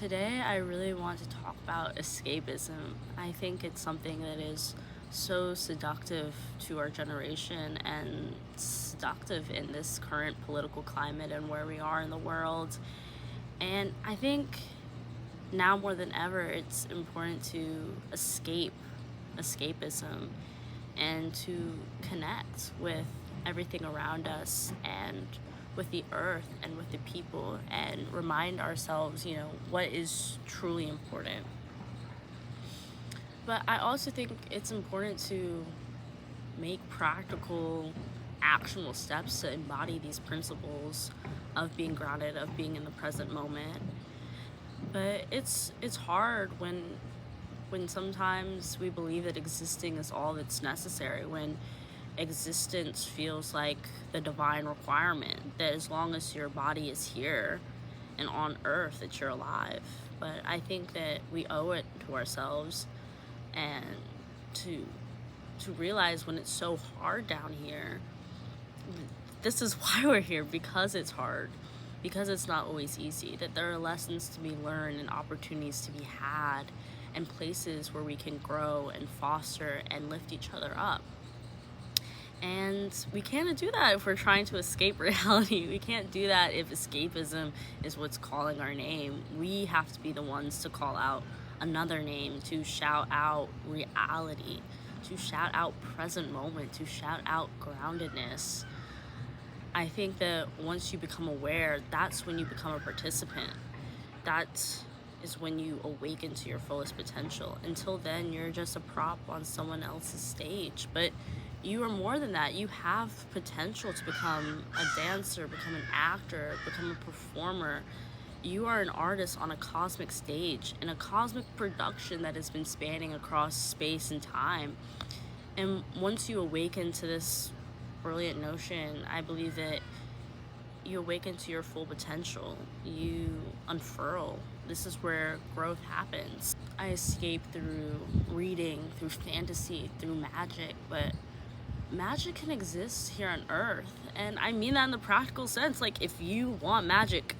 Today, I really want to talk about escapism. I think it's something that is so seductive to our generation and seductive in this current political climate and where we are in the world. And I think now more than ever, it's important to escapism, and to connect with everything around us and with the earth and with the people and remind ourselves, what is truly important. But I also think it's important to make practical, actionable steps to embody these principles of being grounded, of being in the present moment. But it's hard when sometimes we believe that existing is all that's necessary, when existence feels like the divine requirement, that as long as your body is here and on earth, that you're alive. But I think that we owe it to ourselves and to to realize when it's so hard down here, this is why we're here, because it's hard, because it's not always easy, that there are lessons to be learned and opportunities to be had and places where we can grow and foster and lift each other up. And we can't do that if we're trying to escape reality. We can't do that if escapism is what's calling our name. We have to be the ones to call out another name, to shout out reality, to shout out present moment, to shout out groundedness. I think that once you become aware, that's when you become a participant. That is when you awaken to your fullest potential. Until then, you're just a prop on someone else's stage. But you are more than that. You have potential to become a dancer, become an actor, become a performer. You are an artist on a cosmic stage, in a cosmic production that has been spanning across space and time. And once you awaken to this brilliant notion, I believe that you awaken to your full potential. You unfurl. This is where growth happens. I escape through reading, through fantasy, through magic, but magic can exist here on earth. And I mean that in the practical sense. Like, if you want magic,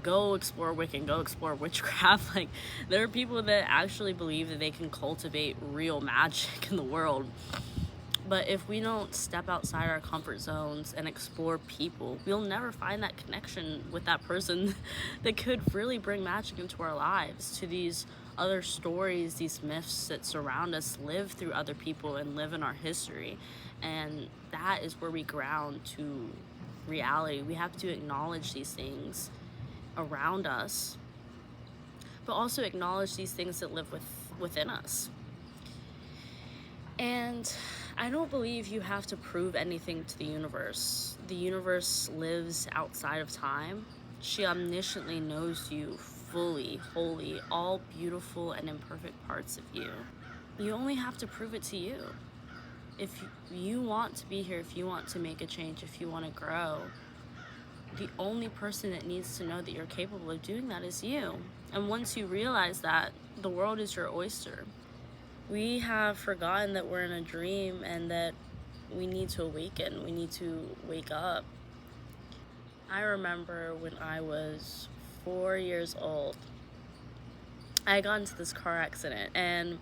go explore Wiccan, go explore witchcraft. Like, there are people that actually believe that they can cultivate real magic in the world. But if we don't step outside our comfort zones and explore people, we'll never find that connection with that person that could really bring magic into our lives. To these other stories, these myths that surround us, live through other people and live in our history. And that is where we ground to reality. We have to acknowledge these things around us, but also acknowledge these things that live within us. And I don't believe you have to prove anything to the universe. The universe lives outside of time. She omnisciently knows you fully, wholly, all beautiful and imperfect parts of you. You only have to prove it to you. If you want to be here, if you want to make a change, if you want to grow, the only person that needs to know that you're capable of doing that is you. And once you realize that, the world is your oyster. We have forgotten that we're in a dream and that we need to awaken. We need to wake up. I remember when I was 4 years old, I got into this car accident, and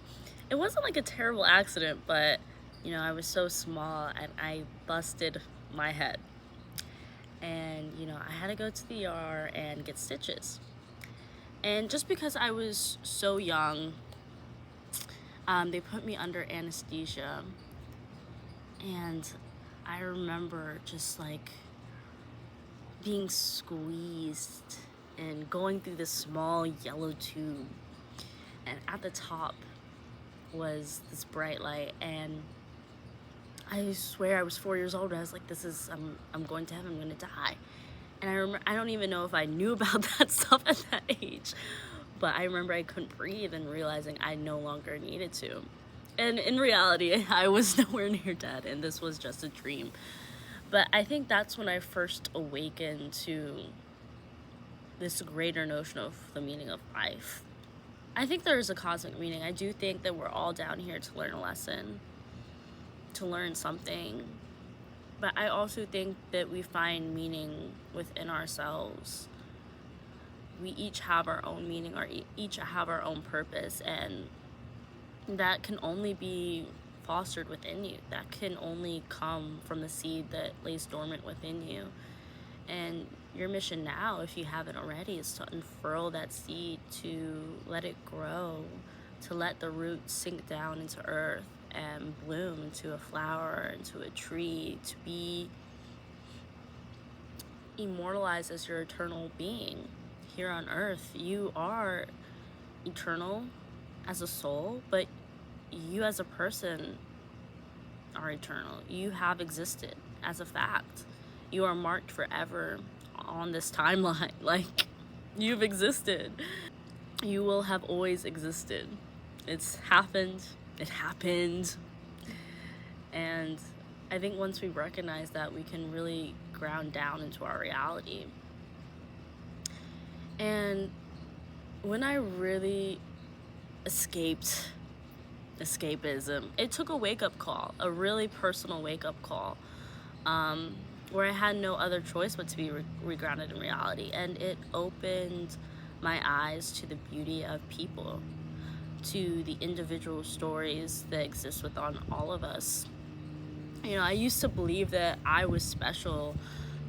it wasn't like a terrible accident, but I was so small and I busted my head. And I had to go to the ER and get stitches. And just because I was so young, they put me under anesthesia, and I remember just like being squeezed and going through this small yellow tube, and at the top was this bright light, and I swear I was 4 years old. I was like, I'm going to heaven, I'm going to die. And I don't even know if I knew about that stuff at that age. But I remember I couldn't breathe and realizing I no longer needed to. And in reality, I was nowhere near dead, and this was just a dream. But I think that's when I first awakened to this greater notion of the meaning of life. I think there is a cosmic meaning. I do think that we're all down here to learn a lesson, to learn something. But I also think that we find meaning within ourselves. we each have our own meaning, or each have our own purpose, and that can only be fostered within you. That can only come from the seed that lays dormant within you. And your mission now, if you haven't already, is to unfurl that seed, to let it grow, to let the roots sink down into earth and bloom into a flower, into a tree, to be immortalized as your eternal being here on earth. You are eternal as a soul, but you as a person are eternal. You have existed as a fact. You are marked forever on this timeline. Like, you've existed. You will have always existed. It's happened. It happened. And I think once we recognize that, we can really ground down into our reality. And when I really escapism, it took a wake-up call, a really personal wake-up call, where I had no other choice but to be regrounded in reality. And it opened my eyes to the beauty of people, to the individual stories that exist within all of us. I used to believe that I was special,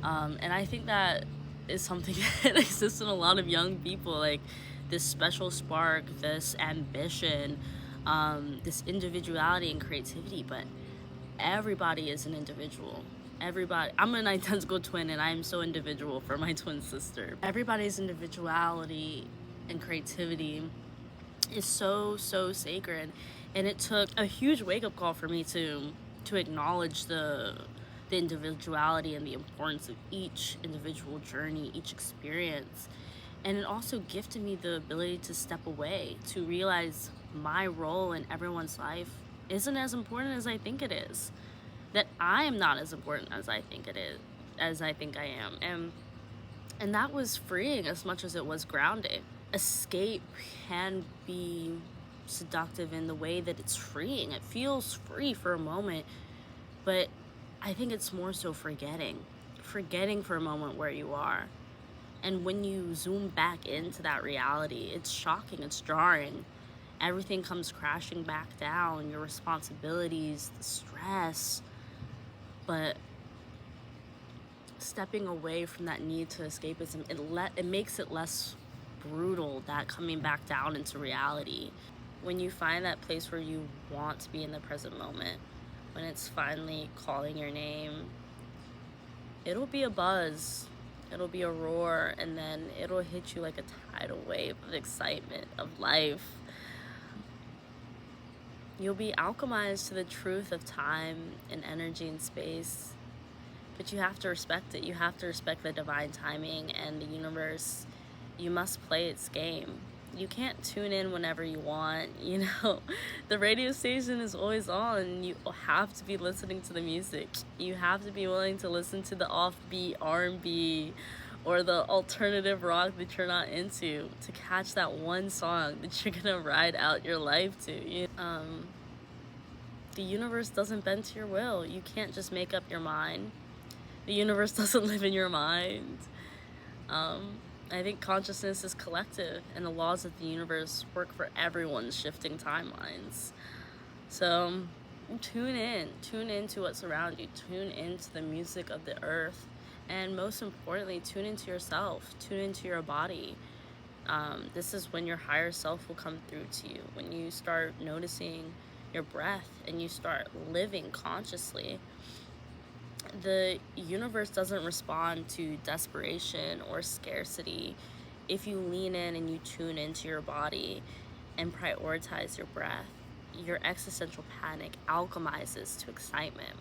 and I think that is something that exists in a lot of young people, like this special spark, this ambition, this individuality and creativity. But everybody is an individual. I'm an identical twin, and I'm so individual for my twin sister. Everybody's individuality and creativity is so sacred, and it took a huge wake-up call for me to acknowledge the individuality and the importance of each individual journey, each experience. And it also gifted me the ability to step away, to realize my role in everyone's life isn't as important as I think it is, that I am not as important as I think I am. And that was freeing as much as it was grounding. Escape can be seductive in the way that it's freeing. It feels free for a moment, but I think it's more so forgetting for a moment where you are. And when you zoom back into that reality, it's shocking, it's jarring. Everything comes crashing back down, your responsibilities, the stress. But stepping away from that need to escapism, it makes it less brutal, that coming back down into reality. When you find that place where you want to be in the present moment, when it's finally calling your name, it'll be a buzz, it'll be a roar, and then it'll hit you like a tidal wave of excitement, of life. You'll be alchemized to the truth of time and energy and space, but you have to respect it. You have to respect the divine timing and the universe. You must play its game. You can't tune in whenever you want, The radio station is always on. You have to be listening to the music. You have to be willing to listen to the offbeat R&B or the alternative rock that you're not into to catch that one song that you're gonna ride out your life to. The universe doesn't bend to your will. You can't just make up your mind. The universe doesn't live in your mind. I think consciousness is collective, and the laws of the universe work for everyone's shifting timelines. So tune into what's around you, tune into the music of the earth, and most importantly, tune into yourself, tune into your body. This is when your higher self will come through to you, when you start noticing your breath and you start living consciously. The universe doesn't respond to desperation or scarcity if you lean in and you tune into your body and prioritize your breath. Your existential panic alchemizes to excitement.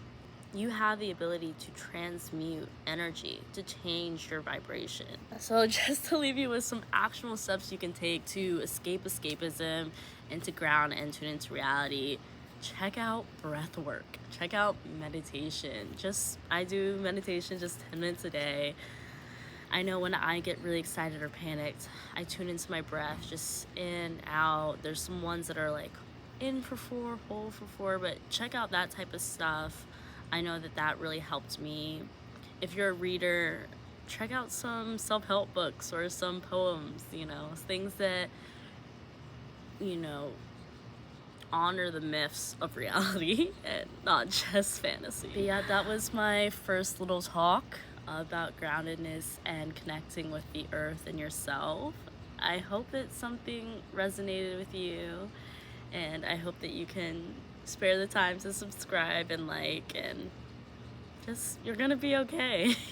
You have the ability to transmute energy, to change your vibration. So just to leave you with some actionable steps you can take to escape escapism and to ground and tune into reality, check out breath work. Check out meditation. I do meditation just 10 minutes a day. I know when I get really excited or panicked, I tune into my breath, just in, out. There's some ones that are like in for 4, hold for 4, but check out that type of stuff. I know that really helped me. If you're a reader, check out some self-help books or some poems, things that, you know, honor the myths of reality and not just fantasy. But yeah, that was my first little talk about groundedness and connecting with the earth and yourself. I hope that something resonated with you, and I hope that you can spare the time to subscribe and like, and just, you're gonna be okay.